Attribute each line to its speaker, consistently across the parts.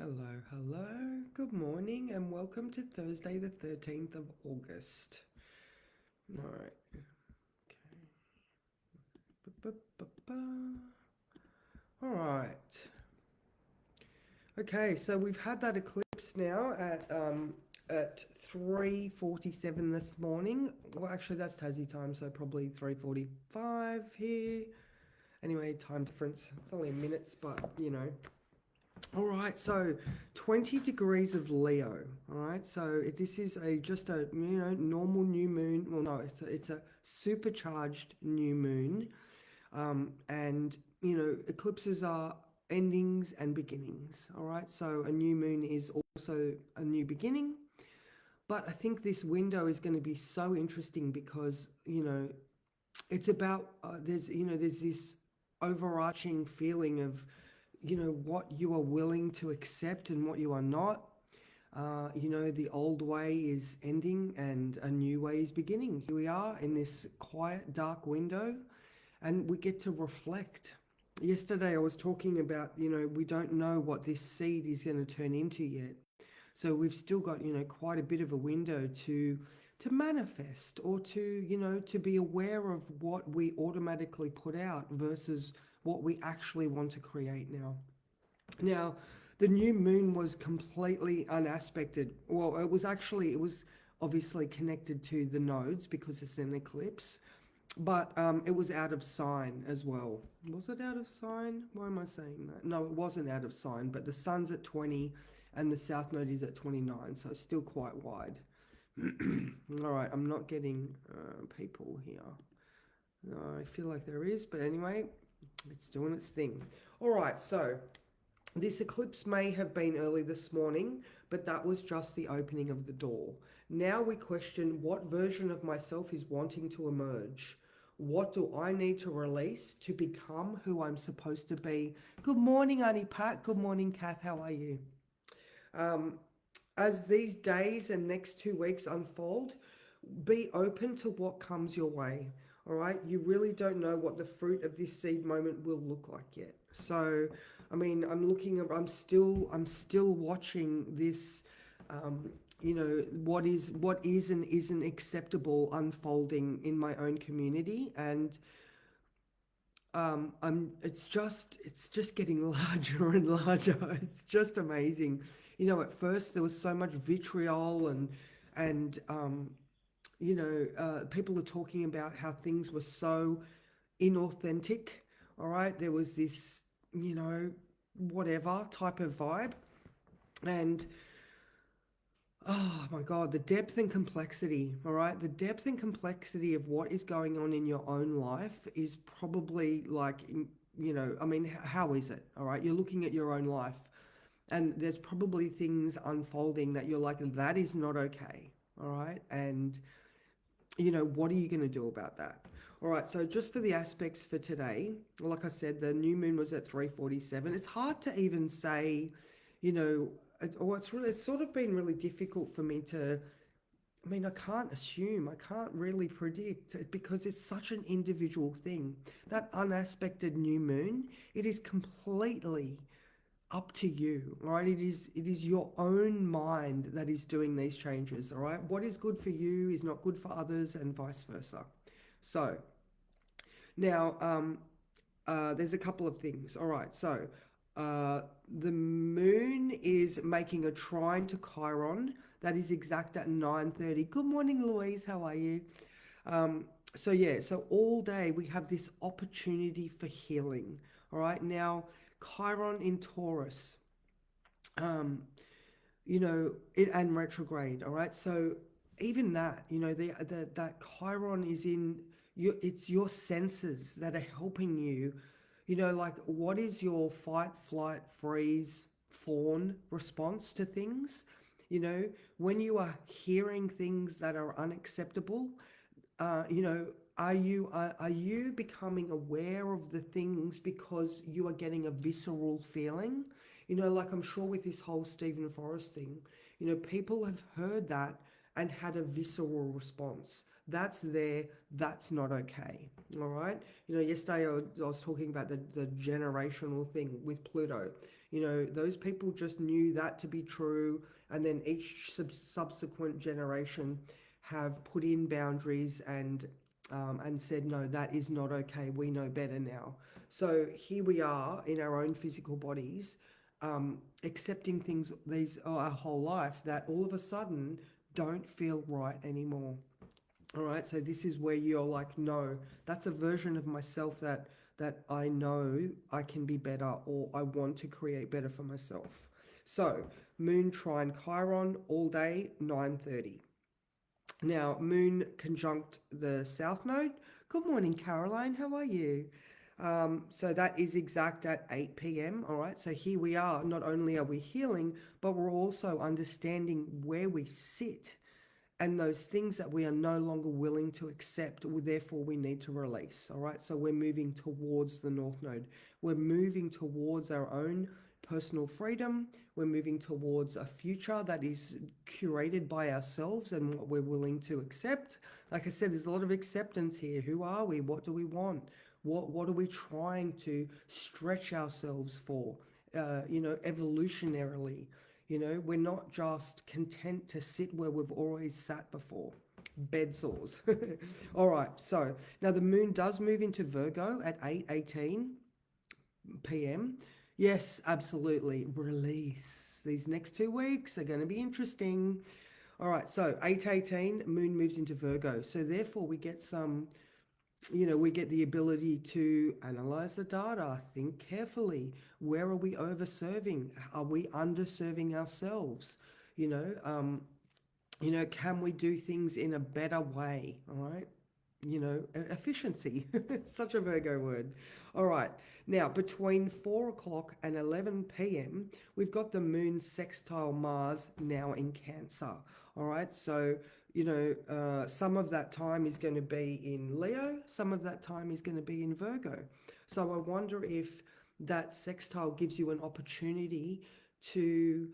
Speaker 1: Hello, hello. Good morning and welcome to Thursday, the 13th of August. All right. Okay. Ba-ba-ba-ba. All right. Okay, so we've had that eclipse now at 3:47 this morning. Well, actually that's Tassie time, so probably 3:45 here. Anyway, time difference. It's only minutes, but you know. All right, so 20 degrees of Leo. All right, so this is just a normal new moon. Well, no, it's a supercharged new moon, and eclipses are endings and beginnings. All right, so a new moon is also a new beginning. But I think this window is going to be so interesting because it's about there's this overarching feeling of what you are willing to accept and what you are not. The old way is ending and a new way is beginning. Here we are in this quiet, dark window, and we get to reflect. Yesterday, I was talking about, we don't know what this seed is going to turn into yet. So we've still got, quite a bit of a window to manifest or to be aware of what we automatically put out versus what we actually want to create now. Now, the new moon was completely unaspected. Well, it was obviously connected to the nodes because it's an eclipse, but it was out of sign as well. Was it out of sign? Why am I saying that? No, it wasn't out of sign, but the sun's at 20 and the south node is at 29, so it's still quite wide. All right, I'm not getting people here. No, I feel like there is, but anyway, it's doing its thing. All right, so this eclipse may have been early this morning, but that was just the opening of the door. Now we question what version of myself is wanting to emerge. What do I need to release to become who I'm supposed to be? Good morning, Auntie Pat. Good morning, Kath. How are you? Um, as these days and next 2 weeks unfold, be open to what comes your way. All right, you really don't know what the fruit of this seed moment will look like yet. So, I mean, I'm still watching this. What is and isn't acceptable unfolding in my own community, and it's just getting larger and larger. It's just amazing. At first there was so much vitriol and people are talking about how things were so inauthentic. All right, there was this whatever type of vibe, and oh my God, the depth and complexity, all right? The depth and complexity of what is going on in your own life is probably like, I mean, how is it? All right, you're looking at your own life and there's probably things unfolding that you're like, that is not okay. All right. And, what are you going to do about that? All right. So just for the aspects for today, like I said, the new moon was at 3:47. It's hard to even say, you know, it's sort of been really difficult for me to. I mean, I can't assume, I can't really predict because it's such an individual thing. That unaspected new moon, it is completely up to you, right? It is your own mind that is doing these changes, all right? What is good for you is not good for others, and vice versa. So now, there's a couple of things. All right, so the moon is making a trine to Chiron. That is exact at 9:30. Good morning, Louise. How are you? So yeah, so all day we have this opportunity for healing. All right, now Chiron in Taurus, um, and retrograde. All right, so even that, the that Chiron is in you. It's your senses that are helping you. Like what is your fight, flight, freeze, fawn response to things? When you are hearing things that are unacceptable, uh, you know, are you becoming aware of the things because you are getting a visceral feeling? Like I'm sure with this whole Stephen Forrest thing, people have heard that and had a visceral response. That's there, that's not okay. All right. Yesterday I was talking about the generational thing with Pluto. Those people just knew that to be true, and then each subsequent generation have put in boundaries and said, no, that is not okay. We know better now. So here we are in our own physical bodies, accepting things our whole life that all of a sudden don't feel right anymore. All right, so this is where you're like, no, that's a version of myself that I know I can be better, or I want to create better for myself. So Moon trine Chiron all day, 9:30. Now Moon conjunct the South Node. Good morning, Caroline. How are you? So that is exact at 8 p.m. All right, so here we are. Not only are we healing, but we're also understanding where we sit, and those things that we are no longer willing to accept, therefore we need to release. All right, so we're moving towards the North Node. We're moving towards our own personal freedom. We're moving towards a future that is curated by ourselves and what we're willing to accept. Like I said, there's a lot of acceptance here. Who are we? What do we want? What are we trying to stretch ourselves for? Evolutionarily. We're not just content to sit where we've always sat before. Bed sores. All right, so now the moon does move into Virgo at 8:18 p.m. Yes, absolutely. Release. These next 2 weeks are going to be interesting. All right, so 8:18, moon moves into Virgo. So therefore we get we get the ability to analyze the data, think carefully. Where are we overserving? Are we underserving ourselves? You know, um, can we do things in a better way? All right. Efficiency. Such a Virgo word. All right. Now, between 4 o'clock and 11 p.m., we've got the moon sextile Mars now in Cancer. All right. So, some of that time is going to be in Leo, some of that time is going to be in Virgo. So, I wonder if that sextile gives you an opportunity to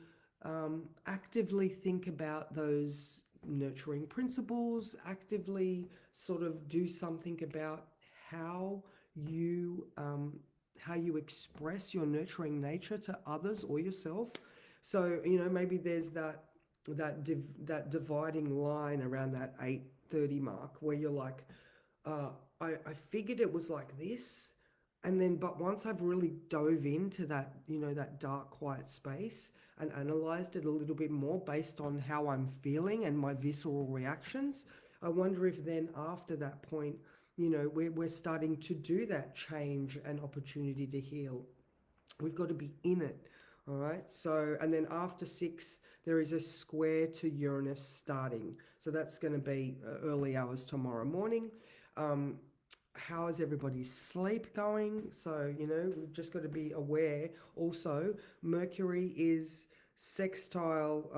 Speaker 1: actively think about those nurturing principles, actively sort of do something about how you how you express your nurturing nature to others or yourself. So maybe there's that dividing line around that 8:30 mark where you're like, I figured it was like this, and then but once I've really dove into that dark quiet space and analyzed it a little bit more based on how I'm feeling and my visceral reactions, I wonder if then after that point, we're starting to do that change and opportunity to heal. We've got to be in it. All right. So, and then after 6, there is a square to Uranus starting. So that's going to be early hours tomorrow morning. Um, how is everybody's sleep going? So, we've just got to be aware. Also, Mercury is sextile.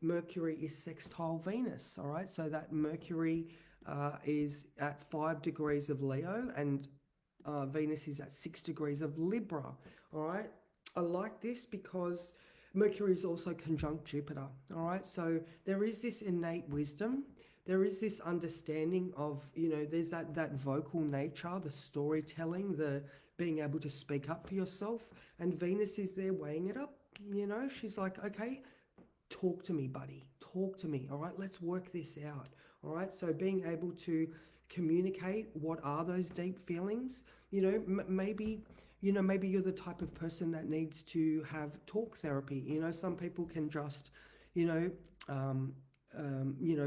Speaker 1: Mercury is sextile Venus. All right. So that Mercury is at 5 degrees of Leo, and Venus is at 6 degrees of Libra. All right. I like this because Mercury is also conjunct Jupiter. All right. So there is this innate wisdom. There is this understanding of, there's that vocal nature, the storytelling, the being able to speak up for yourself. And Venus is there weighing it up. She's like, okay, talk to me, buddy. Talk to me. All right. Let's work this out. All right. So being able to communicate what are those deep feelings, maybe you're the type of person that needs to have talk therapy. Some people can just, you know, um,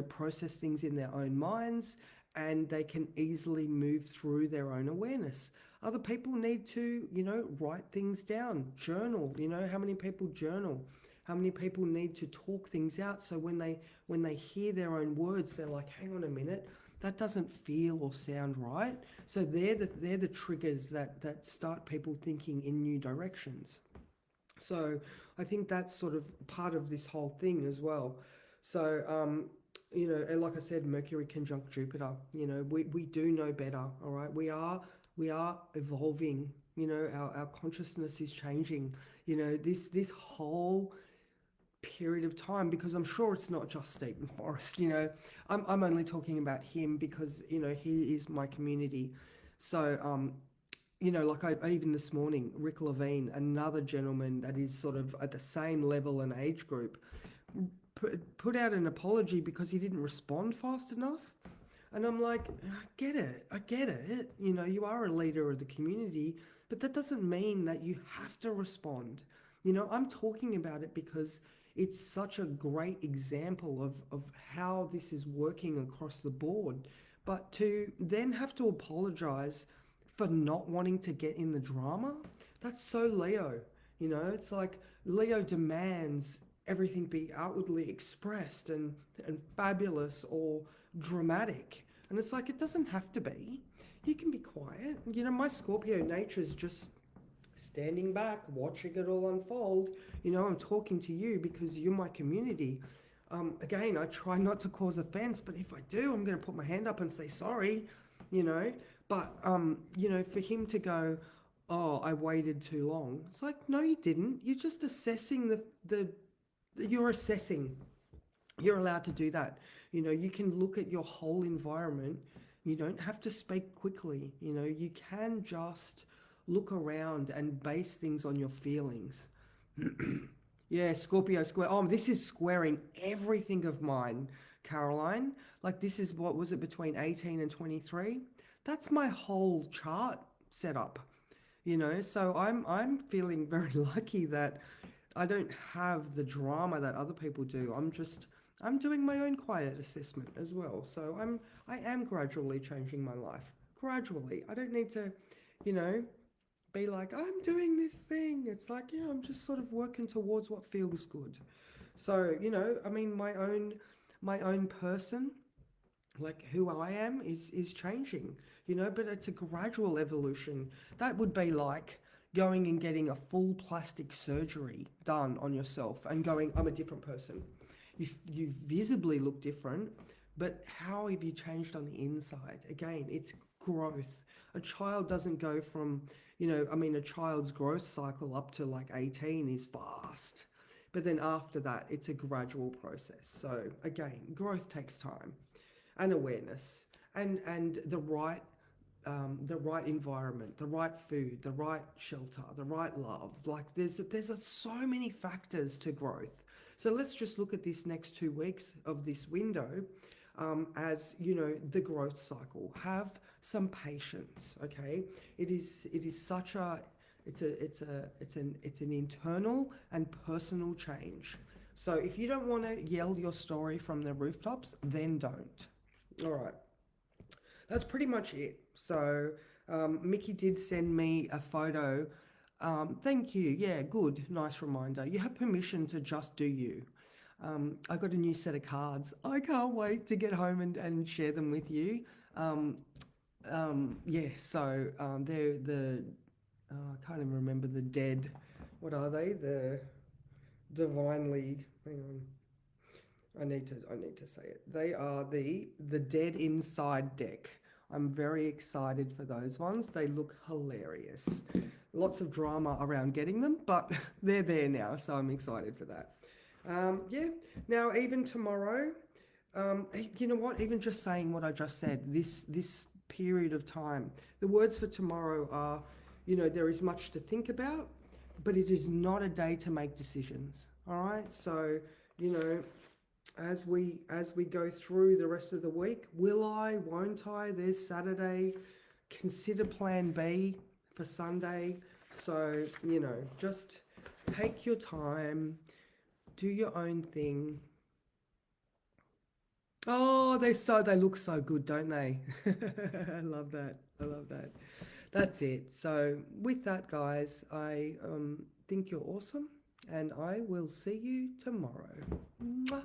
Speaker 1: process things in their own minds, and they can easily move through their own awareness. Other people need to, write things down, journal. How many people journal? How many people need to talk things out so when they hear their own words, they're like, hang on a minute, that doesn't feel or sound right. So they're the triggers that start people thinking in new directions. So I think that's sort of part of this whole thing as well. So and like I said, Mercury conjunct Jupiter. We do know better. All right, we are evolving. Our consciousness is changing. This whole period of time, because I'm sure it's not just Stephen Forrest. I'm only talking about him because he is my community. So like even this morning, Rick Levine, another gentleman that is sort of at the same level and age group, put out an apology because he didn't respond fast enough. And I'm like, I get it. You are a leader of the community, but that doesn't mean that you have to respond. I'm talking about it because it's such a great example of how this is working across the board. But to then have to apologize for not wanting to get in the drama, that's so Leo. It's like Leo demands everything be outwardly expressed and fabulous or dramatic. And it's like, it doesn't have to be. You can be quiet. My Scorpio nature is just standing back, watching it all unfold. I'm talking to you because you're my community. Again, I try not to cause offense, but if I do, I'm going to put my hand up and say sorry, But, for him to go, oh, I waited too long. It's like, no, you didn't. You're just assessing you're assessing. You're allowed to do that. You can look at your whole environment. You don't have to speak quickly. You can just look around and base things on your feelings. Yeah, Scorpio square. Oh, this is squaring everything of mine, Caroline. Like, this is, what was it, between 18 and 23? That's my whole chart setup. So I'm feeling very lucky that I don't have the drama that other people do. I'm doing my own quiet assessment as well. So I am gradually changing my life. Gradually. I don't need to, you know, be like, I'm doing this thing. It's like, yeah, I'm just sort of working towards what feels good. So, I mean, my own person, like who I am, is changing, but it's a gradual evolution. That would be like going and getting a full plastic surgery done on yourself and going, I'm a different person. You visibly look different, but how have you changed on the inside? Again, it's growth. A child doesn't go from, a child's growth cycle up to like 18 is fast. But then after that, it's a gradual process. So again, growth takes time and awareness and the right environment, the right food, the right shelter, the right love. Like there's so many factors to growth. So let's just look at this next 2 weeks of this window as the growth cycle. Have some patience, okay? It is such a it's an internal and personal change. So if you don't want to yell your story from the rooftops, then don't. All right, that's pretty much it. So Mickey did send me a photo. Thank you. Yeah, good. Nice reminder. You have permission to just do you. I got a new set of cards. I can't wait to get home and share them with you. Yeah, so they're I can't even remember the dead. What are they? The divinely. Hang on. I need to say it. They are the Dead Inside deck. I'm very excited for those ones. They look hilarious. Lots of drama around getting them, but they're there now, so I'm excited for that. Yeah. Now, even tomorrow, you know what? Even just saying what I just said, this period of time, the words for tomorrow are, there is much to think about, but it is not a day to make decisions. All right. So, as we go through the rest of the week, will I, won't I? There's Saturday. Consider plan B for Sunday. So, just take your time, do your own thing. Oh, they look so good, don't they? I love that. I love that. That's it. So with that, guys, I think you're awesome, and I will see you tomorrow. Mwah.